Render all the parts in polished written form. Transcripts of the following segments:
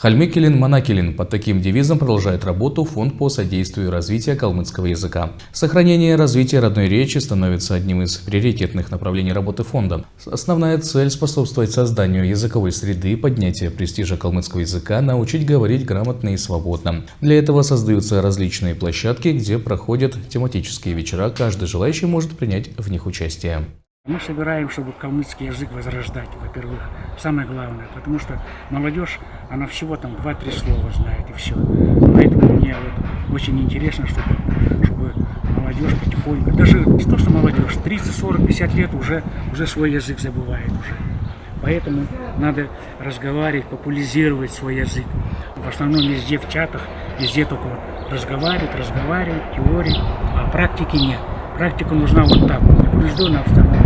Хальмекелин Манакелин. Под таким девизом продолжает работу Фонд по содействию развитию калмыцкого языка. Сохранение и развитие родной речи становится одним из приоритетных направлений работы фонда. Основная цель – способствовать созданию языковой среды, поднятия престижа калмыцкого языка, научить говорить грамотно и свободно. Для этого создаются различные площадки, где проходят тематические вечера, каждый желающий может принять в них участие. Мы собираем, чтобы калмыцкий язык возрождать, во-первых, самое главное, потому что молодежь, она всего там 2-3 слова знает и все. Поэтому мне вот очень интересно, чтобы молодежь потихоньку, даже не то, что молодежь, 30, 40, 50 лет уже свой язык забывает уже. Поэтому надо разговаривать, популяризировать свой язык. В основном везде в чатах, везде только вот разговаривать, теории, а практики нет. Практика нужна вот так, в непринужденной обстановке.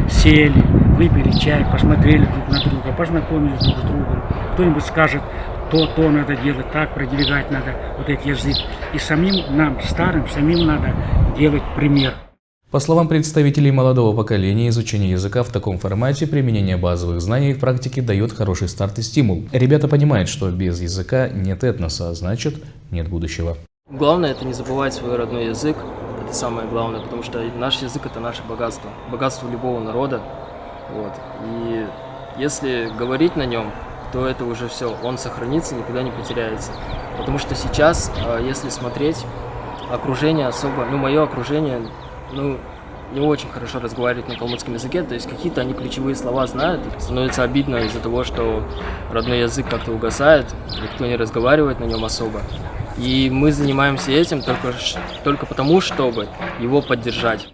Сели, выпили чай, посмотрели друг на друга, познакомились друг с другом. Кто-нибудь скажет, то надо делать, так продвигать надо вот этот язык. И самим нам, старым, надо делать пример. По словам представителей молодого поколения, изучение языка в таком формате применения базовых знаний в практике дает хороший старт и стимул. Ребята понимают, что без языка нет этноса, а значит нет будущего. Главное – это не забывать свой родной язык. Это самое главное, потому что наш язык – это наше богатство, богатство любого народа. Вот. И если говорить на нем, то это уже все, он сохранится, никогда не потеряется. Потому что сейчас, если смотреть, окружение особо, мое окружение, не очень хорошо разговаривает на калмыцком языке, то есть какие-то они ключевые слова знают. Становится обидно из-за того, что родной язык как-то угасает, никто не разговаривает на нем особо. И мы занимаемся этим только потому, чтобы его поддержать.